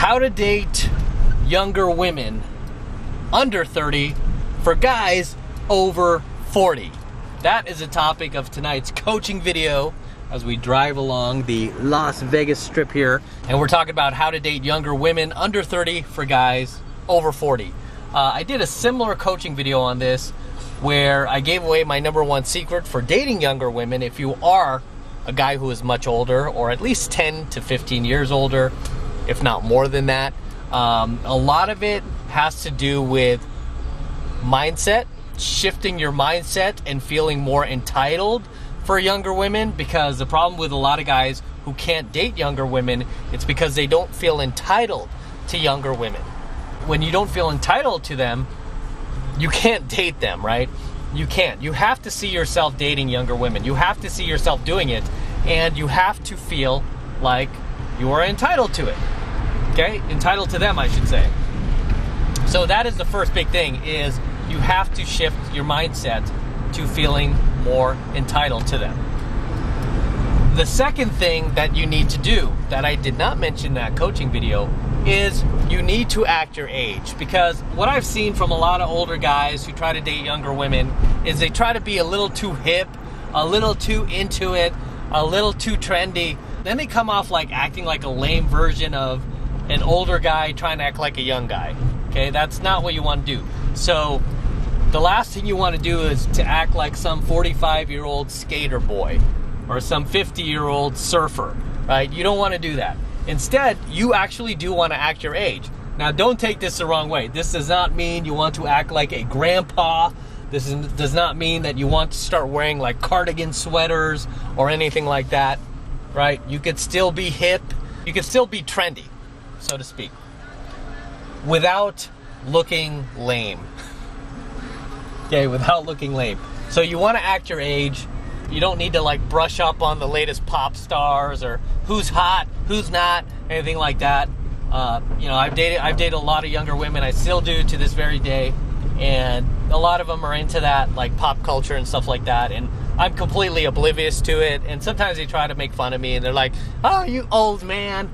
How to date younger women under 30 for guys over 40. That is the topic of tonight's coaching video as we drive along the Las Vegas Strip here. And we're talking about how to date younger women under 30 for guys over 40. I did a similar coaching video on this where I gave away my #1 secret for dating younger women if you are a guy who is much older, or at least 10 to 15 years older, if not more than that. A lot of it has to do with mindset, shifting your mindset and feeling more entitled for younger women, because the problem with a lot of guys who can't date younger women, it's because they don't feel entitled to younger women. When you don't feel entitled to them, you can't date them, right? You can't. You have to see yourself dating younger women. You have to see yourself doing it, and you have to feel like you are entitled to it. Okay? Entitled to them, I should say. So that is the first big thing, is you have to shift your mindset to feeling more entitled to them. The second thing that you need to do, that I did not mention in that coaching video, is you need to act your age. Because what I've seen from a lot of older guys who try to date younger women is they try to be a little too hip, a little too into it, a little too trendy. Then they come off like acting like a lame version of an older guy trying to act like a young guy. Okay, that's not what you want to do. So the last thing you want to do is to act like some 45-year-old skater boy or some 50-year-old surfer, right? You don't want to do that. Instead, you actually do want to act your age. Now, don't take this the wrong way. This does not mean you want to act like a grandpa. This does not mean that you want to start wearing like cardigan sweaters or anything like that, right? You could still be hip. You could still be trendy, so to speak, without looking lame. Okay, without looking lame. So you want to act your age. You don't need to like brush up on the latest pop stars or who's hot, who's not, anything like that. You know, I've dated a lot of younger women. I still do to this very day, and a lot of them are into that, like pop culture and stuff like that. And I'm completely oblivious to it. And sometimes they try to make fun of me, and they're like, "Oh, you old man,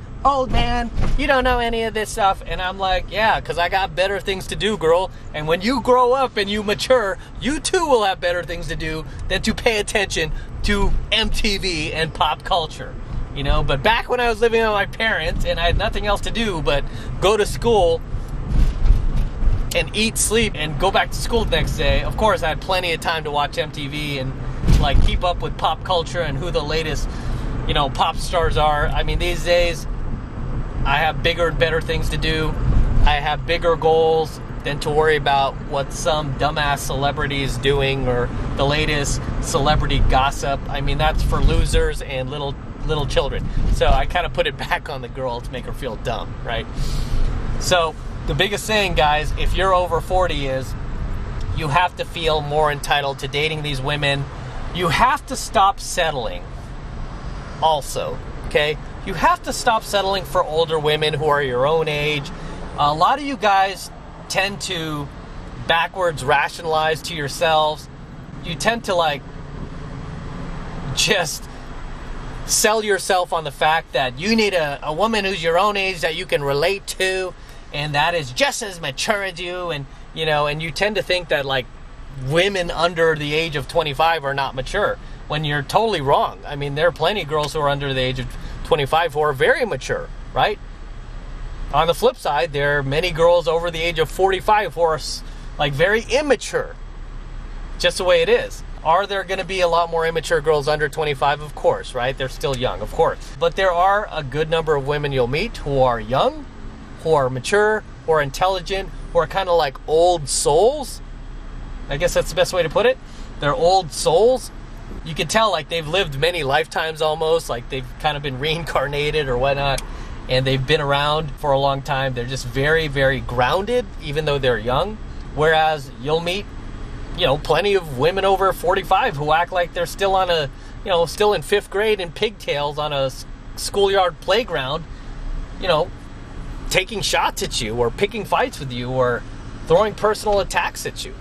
you don't know any of this stuff." And I'm like, yeah, because I got better things to do, girl. And when you grow up and you mature, you too will have better things to do than to pay attention to MTV and pop culture. You know, but back when I was living with my parents and I had nothing else to do but go to school and eat, sleep, and go back to school the next day, of course I had plenty of time to watch MTV and like keep up with pop culture and who the latest, you know, pop stars are. I mean, these days I have bigger and better things to do. I have bigger goals than to worry about what some dumbass celebrity is doing or the latest celebrity gossip. I mean, that's for losers and little children. So I kind of put it back on the girl to make her feel dumb, right? So the biggest thing, guys, if you're over 40 is you have to feel more entitled to dating these women. You have to stop settling also, okay? You have to stop settling for older women who are your own age. A lot of you guys tend to backwards rationalize to yourselves. You tend to like just sell yourself on the fact that you need a woman who's your own age that you can relate to and that is just as mature as you, and you know, and you tend to think that like women under the age of 25 are not mature, when you're totally wrong. I mean, there are plenty of girls who are under the age of 25 who are very mature, right? On the flip side, there are many girls over the age of 45 who are like very immature, just the way it is. Are there going to be a lot more immature girls under 25? Of course, right? They're still young, of course. But there are a good number of women you'll meet who are young, who are mature, who are intelligent, who are kind of like old souls. I guess that's the best way to put it. They're old souls. You can tell like they've lived many lifetimes almost, like they've kind of been reincarnated or whatnot, and they've been around for a long time. They're just very, very grounded, even though they're young. Whereas you'll meet, you know, plenty of women over 45 who act like they're still on a, you know, still in 5th grade in pigtails on a schoolyard playground, you know, taking shots at you or picking fights with you or throwing personal attacks at you.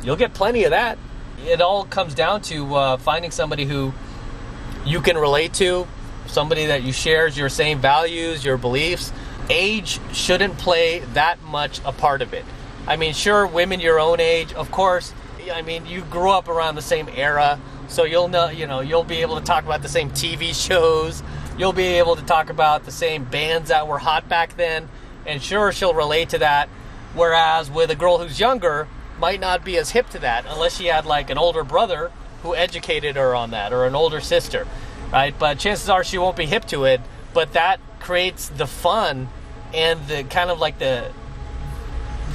You'll get plenty of that. It all comes down to finding somebody who you can relate to, somebody that you shares your same values, your beliefs, age shouldn't play that much a part of it. I mean, sure, women your own age, of course. I mean, you grew up around the same era, so you'll know, you'll be able to talk about the same TV shows. You'll be able to talk about the same bands that were hot back then, and sure, she'll relate to that. Whereas with a girl who's younger, might not be as hip to that unless she had like an older brother who educated her on that, or an older sister, right? But chances are she won't be hip to it, but that creates the fun and the kind of like the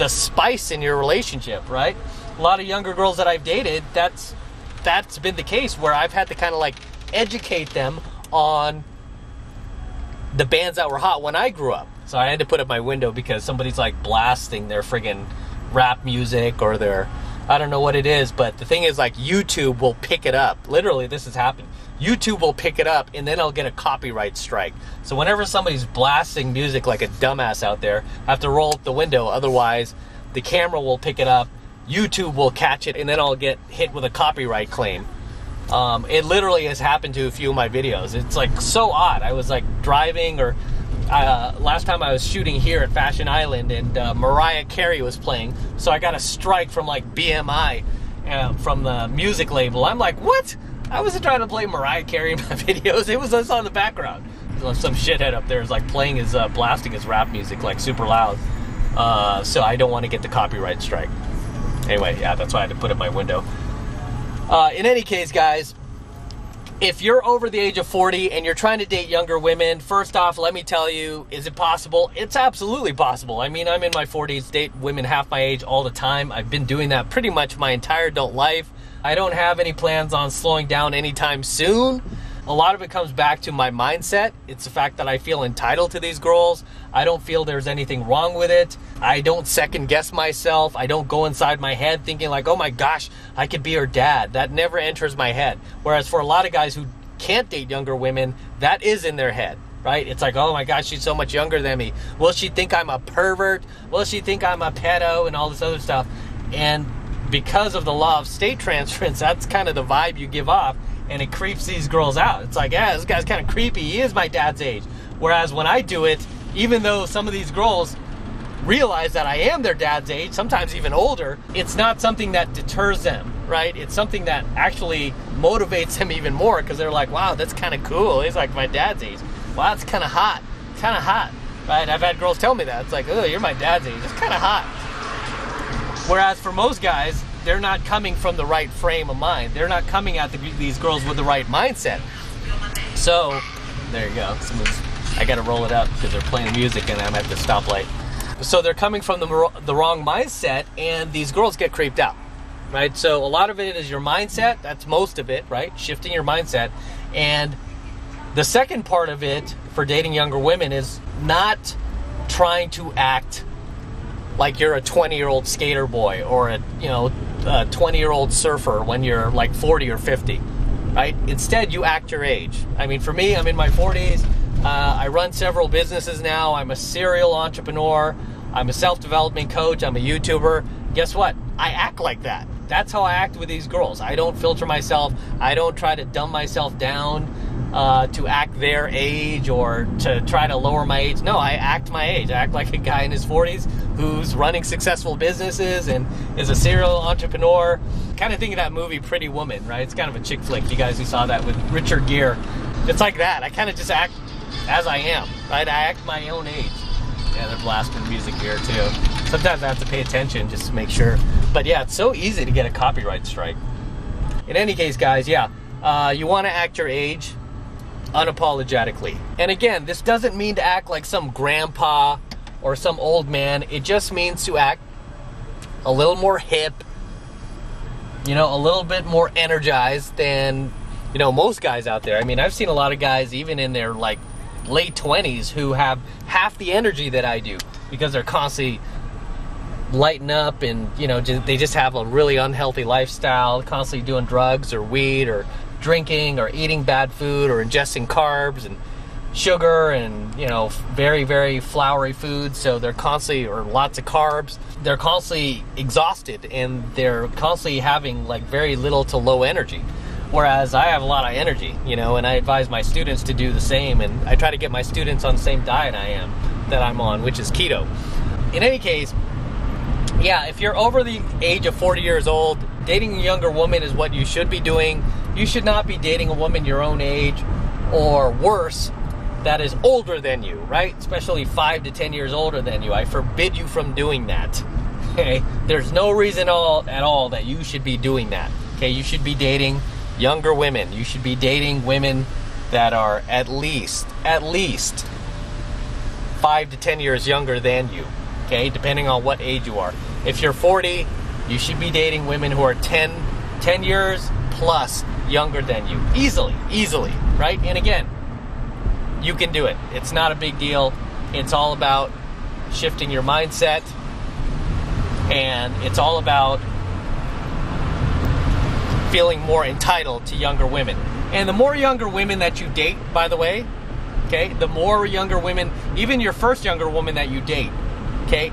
spice in your relationship, right? A lot of younger girls that I've dated, that's been the case, where I've had to kind of like educate them on the bands that were hot when I grew up. So I had to put up my window because somebody's like blasting their friggin' rap music or their, I don't know what it is, but the thing is, like, YouTube will pick it up. Literally, this has happened. YouTube will pick it up, and then I'll get a copyright strike. So whenever somebody's blasting music like a dumbass out there, I have to roll up the window. Otherwise, the camera will pick it up, YouTube will catch it, and then I'll get hit with a copyright claim. It literally has happened to a few of my videos. It's like so odd. I was like driving, or last time I was shooting here at Fashion Island, and Mariah Carey was playing, so I got a strike from like BMI, from the music label. I'm like, what? I wasn't trying to play Mariah Carey in my videos. It was just on the background. Some shithead up there is like playing his, blasting his rap music like super loud. So I don't want to get the copyright strike. Anyway, yeah, that's why I had to put up my window. In any case, guys, if you're over the age of 40 and you're trying to date younger women, first off, let me tell you, is it possible? It's absolutely possible. I mean, I'm in my 40s, date women half my age all the time. I've been doing that pretty much my entire adult life. I don't have any plans on slowing down anytime soon. A lot of it comes back to my mindset. It's the fact that I feel entitled to these girls. I don't feel there's anything wrong with it. I don't second guess myself. I don't go inside my head thinking like, oh my gosh, I could be her dad. That never enters my head. Whereas for a lot of guys who can't date younger women, that is in their head, right? It's like, oh my gosh, she's so much younger than me. Will she think I'm a pervert? Will she think I'm a pedo and all this other stuff? And because of the law of state transference, that's kind of the vibe you give off. And it creeps these girls out. It's like, yeah, this guy's kind of creepy. He is my dad's age. Whereas when I do it, even though some of these girls realize that I am their dad's age, sometimes even older, it's not something that deters them, right? It's something that actually motivates them even more, because they're like, wow, that's kind of cool. He's like my dad's age. Wow, that's kind of hot. Kind of hot, right? I've had girls tell me that. It's like, oh, you're my dad's age. It's kind of hot. Whereas for most guys, they're not coming from the right frame of mind. They're not coming at these girls with the right mindset. So, there you go. I gotta roll it up because they're playing music and I'm at the stoplight. So they're coming from the wrong mindset, and these girls get creeped out, right? So a lot of it is your mindset. That's most of it, right? Shifting your mindset. And the second part of it for dating younger women is not trying to act like you're a 20-year-old skater boy or a 20-year-old surfer when you're like 40 or 50, right? Instead, you act your age. I mean, for me, I'm in my 40s. I run several businesses now. I'm a serial entrepreneur. I'm a self-development coach. I'm a YouTuber. Guess what? I act like that. That's how I act with these girls. I don't filter myself. I don't try to dumb myself down to act their age or to try to lower my age. No, I act my age. I act like a guy in his 40s who's running successful businesses and is a serial entrepreneur. Kind of think of that movie Pretty Woman, right? It's kind of a chick flick. You guys who saw that with Richard Gere. It's like that. I kind of just act as I am, right? I act my own age. Yeah, they're blasting music here too. Sometimes I have to pay attention just to make sure. But yeah, it's so easy to get a copyright strike. In any case, guys, yeah, you want to act your age unapologetically. And again, this doesn't mean to act like some grandpa or some old man. It just means to act a little more hip, a little bit more energized than, most guys out there. I mean, I've seen a lot of guys, even in their like late 20s, who have half the energy that I do because they're constantly lighting up and, they just have a really unhealthy lifestyle, constantly doing drugs or weed or drinking or eating bad food or ingesting carbs and sugar and, very, very floury foods. So they're constantly, or lots of carbs, they're constantly exhausted and they're constantly having like very little to low energy. Whereas I have a lot of energy, and I advise my students to do the same, and I try to get my students on the same diet I am, that I'm on, which is keto. In any case, yeah, if you're over the age of 40 years old, dating a younger woman is what you should be doing. You should not be dating a woman your own age, or worse, that is older than you, right? Especially 5 to 10 years older than you. I forbid you from doing that. Okay? There's no reason at all that you should be doing that. Okay? You should be dating younger women. You should be dating women that are at least 5 to 10 years younger than you. Okay? Depending on what age you are. If you're 40, you should be dating women who are 10 years plus younger than you. Easily, right? And again, you can do it. It's not a big deal. It's all about shifting your mindset, and it's all about feeling more entitled to younger women. And the more younger women that you date, by the way, okay, the more younger women, even your first younger woman that you date, okay,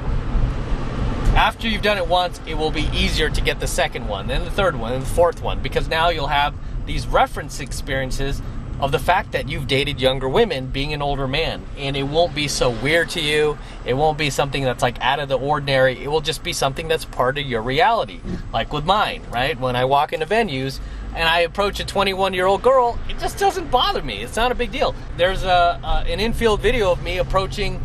after you've done it once, it will be easier to get the second one, then the third one, and the fourth one, because now you'll have these reference experiences of the fact that you've dated younger women being an older man, and it won't be so weird to you. It won't be something that's like out of the ordinary. It will just be something that's part of your reality, like with mine, right? When I walk into venues and I approach a 21-year-old girl, it just doesn't bother me. It's not a big deal. There's an infield video of me approaching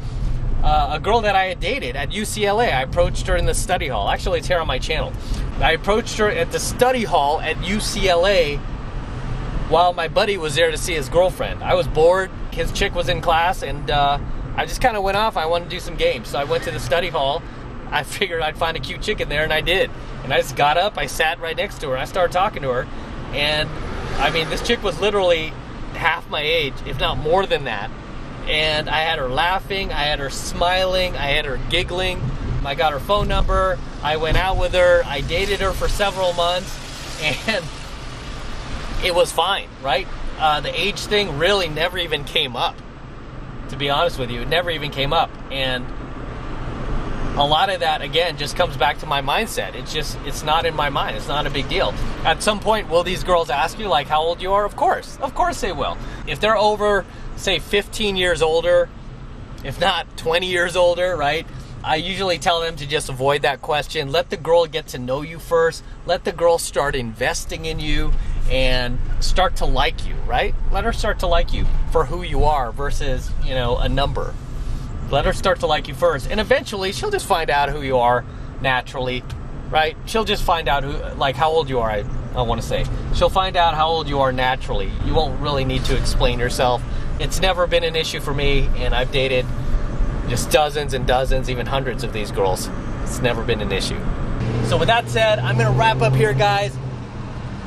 a girl that I had dated at UCLA. I approached her in the study hall. Actually, it's here on my channel. I approached her at the study hall at UCLA while my buddy was there to see his girlfriend. I was bored. His chick was in class, and I just kind of went off. I wanted to do some games, so I went to the study hall. I figured I'd find a cute chick in there, and I did. And I just got up. I sat right next to her. I started talking to her, and I mean, this chick was literally half my age, if not more than that. And I had her laughing, I had her smiling, I had her giggling. I got her phone number, I went out with her, I dated her for several months, and it was fine, right? The age thing really never even came up, to be honest with you. It never even came up. And a lot of that, again, just comes back to my mindset. It's not in my mind. It's not a big deal. At some point, will these girls ask you, like, how old you are? Of course they will. If they're over, say, 15 years older, if not 20 years older, right? I usually tell them to just avoid that question. Let the girl get to know you first. Let the girl start investing in you and start to like you, right? Let her start to like you for who you are versus, a number. Let her start to like you first. And eventually, she'll just find out who you are naturally, right? She'll just find out how old you are, I want to say. She'll find out how old you are naturally. You won't really need to explain yourself. It's never been an issue for me, and I've dated just dozens and dozens, even hundreds of these girls. It's never been an issue. So with that said, I'm going to wrap up here, guys.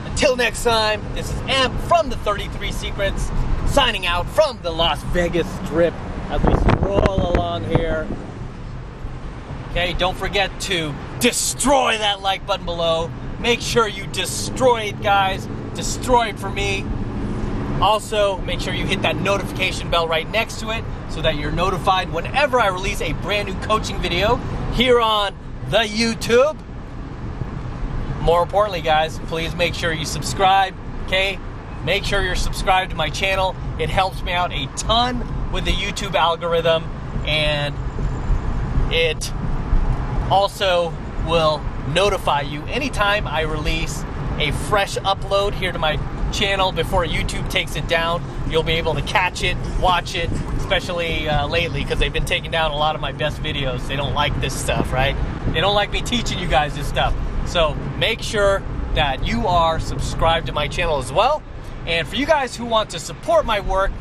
Until next time, this is Amp from the 33 Secrets, signing out from the Las Vegas Strip as we stroll along here. Okay, don't forget to destroy that like button below. Make sure you destroy it, guys. Destroy it for me. Also, make sure you hit that notification bell right next to it so that you're notified whenever I release a brand new coaching video here on the YouTube. More importantly, guys, please make sure you subscribe, okay? Make sure you're subscribed to my channel. It helps me out a ton with the YouTube algorithm, and it also will notify you anytime I release a fresh upload here to my channel before YouTube takes it down. You'll be able to catch it, watch it, especially lately, because they've been taking down a lot of my best videos. They don't like this stuff, right? They don't like me teaching you guys this stuff. So make sure that you are subscribed to my channel as well. And for you guys who want to support my work,